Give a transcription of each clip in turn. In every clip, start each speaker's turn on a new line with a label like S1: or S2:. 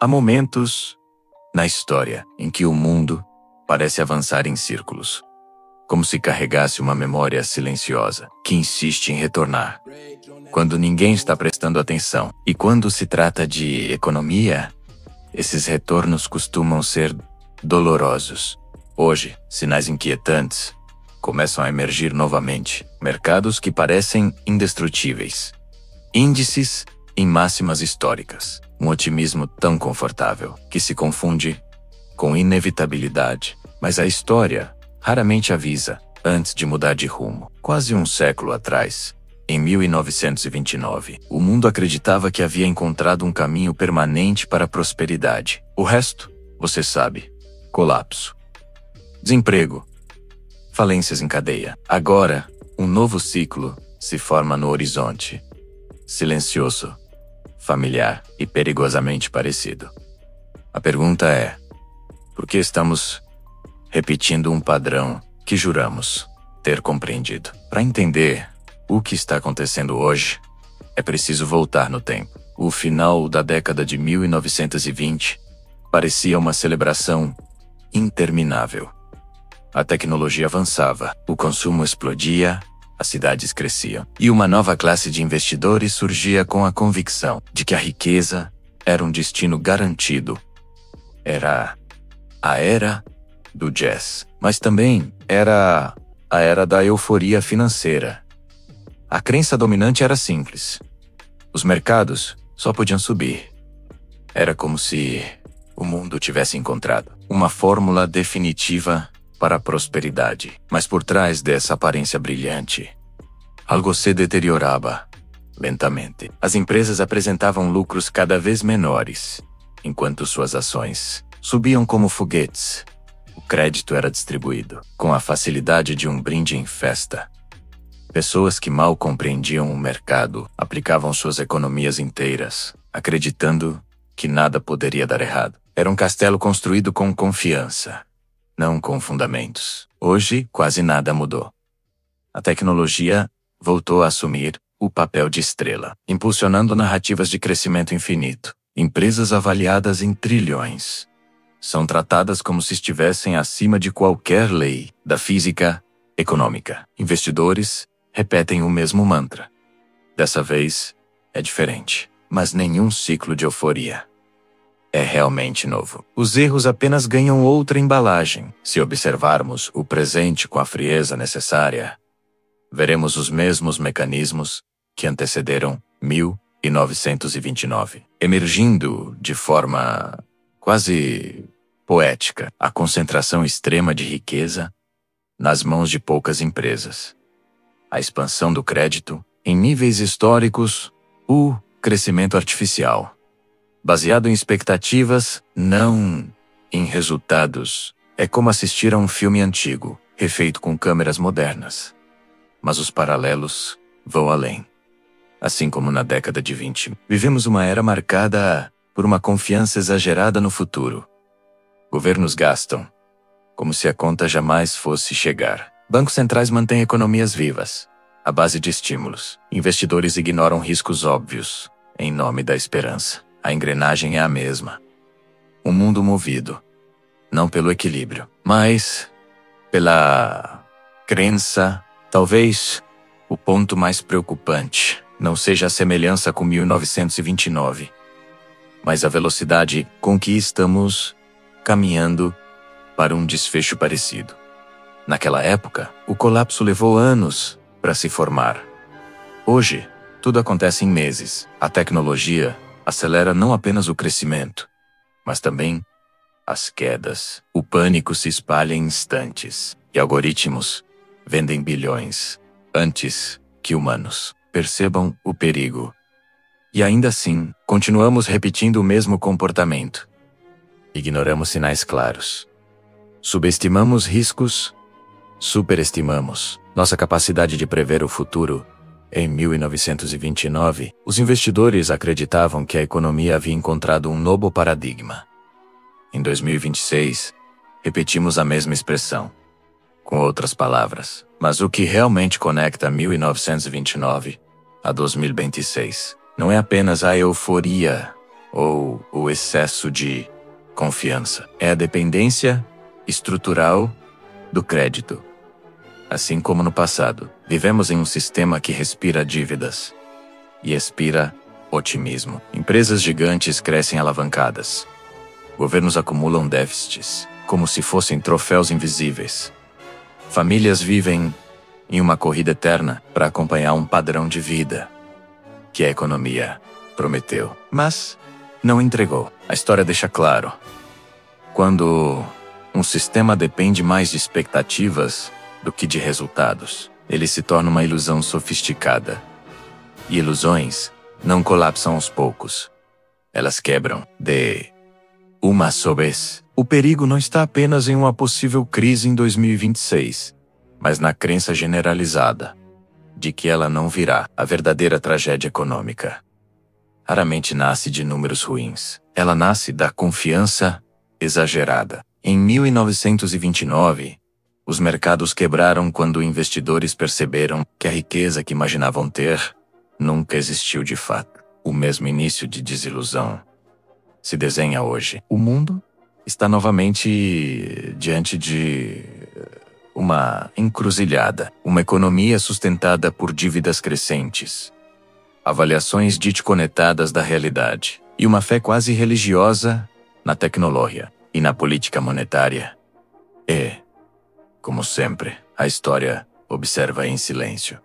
S1: Há momentos na história em que o mundo parece avançar em círculos, como se carregasse uma memória silenciosa que insiste em retornar. Quando ninguém está prestando atenção. E quando se trata de economia, esses retornos costumam ser dolorosos. Hoje, sinais inquietantes começam a emergir novamente. Mercados que parecem indestrutíveis. Índices em máximas históricas. Um otimismo tão confortável que se confunde com inevitabilidade. Mas a história raramente avisa antes de mudar de rumo. Quase um século atrás, em 1929, o mundo acreditava que havia encontrado um caminho permanente para a prosperidade. O resto, você sabe, colapso, desemprego, falências em cadeia. Agora, um novo ciclo se forma no horizonte. Silencioso, familiar e perigosamente parecido. A pergunta é: por que estamos repetindo um padrão que juramos ter compreendido? Para entender o que está acontecendo hoje, é preciso voltar no tempo. O final da década de 1920 parecia uma celebração interminável. A tecnologia avançava, o consumo explodia, as cidades cresciam, e uma nova classe de investidores surgia com a convicção de que a riqueza era um destino garantido. Era a era do jazz, mas também era a era da euforia financeira. A crença dominante era simples: os mercados só podiam subir. Era como se o mundo tivesse encontrado uma fórmula definitiva para a prosperidade. Mas por trás dessa aparência brilhante, algo se deteriorava lentamente. As empresas apresentavam lucros cada vez menores, enquanto suas ações subiam como foguetes. O crédito era distribuído com a facilidade de um brinde em festa. Pessoas que mal compreendiam o mercado aplicavam suas economias inteiras, acreditando que nada poderia dar errado. Era um castelo construído com confiança, não com fundamentos. Hoje, quase nada mudou. A tecnologia voltou a assumir o papel de estrela, impulsionando narrativas de crescimento infinito. Empresas avaliadas em trilhões são tratadas como se estivessem acima de qualquer lei da física econômica. Investidores repetem o mesmo mantra. Dessa vez, é diferente, mas nenhum ciclo de euforia é realmente novo. Os erros apenas ganham outra embalagem. Se observarmos o presente com a frieza necessária, veremos os mesmos mecanismos que antecederam 1929, emergindo de forma quase poética. A concentração extrema de riqueza nas mãos de poucas empresas, a expansão do crédito em níveis históricos, o crescimento artificial, baseado em expectativas, não em resultados. É como assistir a um filme antigo, refeito com câmeras modernas. Mas os paralelos vão além. Assim como na década de 20, vivemos uma era marcada por uma confiança exagerada no futuro. Governos gastam como se a conta jamais fosse chegar. Bancos centrais mantêm economias vivas, à base de estímulos. Investidores ignoram riscos óbvios, em nome da esperança. A engrenagem é a mesma. Um mundo movido, não pelo equilíbrio, mas pela crença. Talvez o ponto mais preocupante não seja a semelhança com 1929, mas a velocidade com que estamos caminhando para um desfecho parecido. Naquela época, o colapso levou anos para se formar. Hoje, tudo acontece em meses. A tecnologia acelera não apenas o crescimento, mas também as quedas. O pânico se espalha em instantes, e algoritmos vendem bilhões antes que humanos percebam o perigo. E ainda assim, continuamos repetindo o mesmo comportamento. Ignoramos sinais claros. Subestimamos riscos. Superestimamos nossa capacidade de prever o futuro. Em 1929, os investidores acreditavam que a economia havia encontrado um novo paradigma. Em 2026, repetimos a mesma expressão, com outras palavras. Mas o que realmente conecta 1929 a 2026 não é apenas a euforia ou o excesso de confiança. É a dependência estrutural do crédito. Assim como no passado, vivemos em um sistema que respira dívidas e expira otimismo. Empresas gigantes crescem alavancadas. Governos acumulam déficits, como se fossem troféus invisíveis. Famílias vivem em uma corrida eterna para acompanhar um padrão de vida que a economia prometeu, mas não entregou. A história deixa claro: quando um sistema depende mais de expectativas do que de resultados, ele se torna uma ilusão sofisticada. E ilusões não colapsam aos poucos. Elas quebram de uma só vez. O perigo não está apenas em uma possível crise em 2026, mas na crença generalizada de que ela não virá. A verdadeira tragédia econômica raramente nasce de números ruins. Ela nasce da confiança exagerada. Em 1929, os mercados quebraram quando investidores perceberam que a riqueza que imaginavam ter nunca existiu de fato. O mesmo início de desilusão se desenha hoje. O mundo está novamente diante de uma encruzilhada. Uma economia sustentada por dívidas crescentes, avaliações desconectadas da realidade e uma fé quase religiosa na tecnologia e na política monetária. E, como sempre, a história observa em silêncio.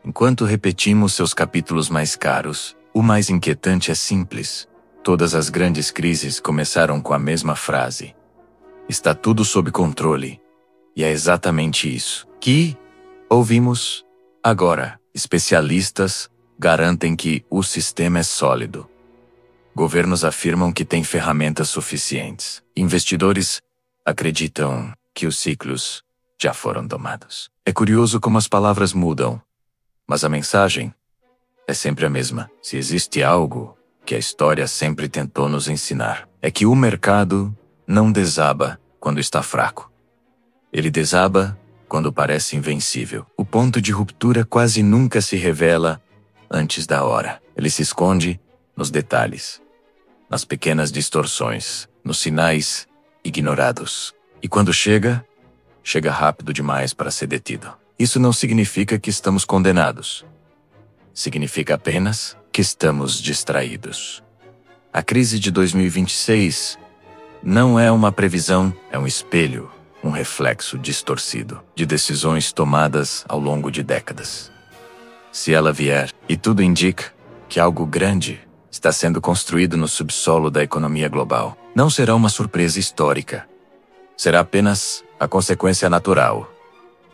S1: Enquanto repetimos seus capítulos mais caros, o mais inquietante é simples. Todas as grandes crises começaram com a mesma frase: está tudo sob controle. E é exatamente isso que ouvimos agora. Especialistas garantem que o sistema é sólido. Governos afirmam que têm ferramentas suficientes. Investidores acreditam que os ciclos já foram domados. É curioso como as palavras mudam, mas a mensagem é sempre a mesma. Se existe algo que a história sempre tentou nos ensinar, é que o mercado não desaba quando está fraco. Ele desaba quando parece invencível. O ponto de ruptura quase nunca se revela antes da hora. Ele se esconde nos detalhes, nas pequenas distorções, nos sinais ignorados. E quando chega rápido demais para ser detido. Isso não significa que estamos condenados. Significa apenas que estamos distraídos. A crise de 2026 não é uma previsão, é um espelho, um reflexo distorcido de decisões tomadas ao longo de décadas. Se ela vier, e tudo indica que algo grande está sendo construído no subsolo da economia global, não será uma surpresa histórica. Será apenas a consequência natural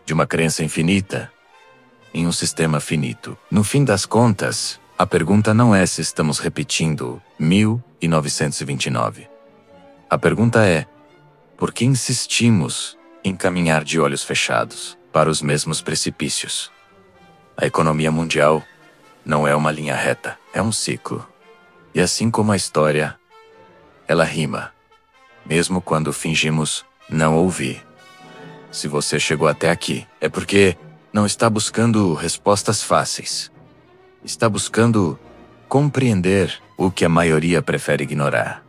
S1: de uma crença infinita em um sistema finito. No fim das contas, a pergunta não é se estamos repetindo 1929. A pergunta é: por que insistimos em caminhar de olhos fechados para os mesmos precipícios? A economia mundial não é uma linha reta, é um ciclo. E assim como a história, ela rima, mesmo quando fingimos não ouvir. Se você chegou até aqui, é porque não está buscando respostas fáceis. Está buscando compreender o que a maioria prefere ignorar.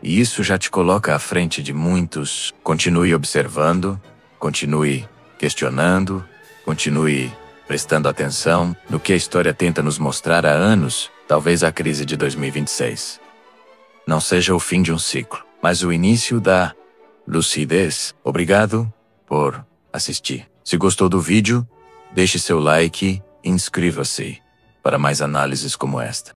S1: E isso já te coloca à frente de muitos. Continue observando, continue questionando, continue prestando atenção no que a história tenta nos mostrar há anos. Talvez a crise de 2026 não seja o fim de um ciclo, mas o início da lucidez. Obrigado por assistir. Se gostou do vídeo, deixe seu like e inscreva-se para mais análises como esta.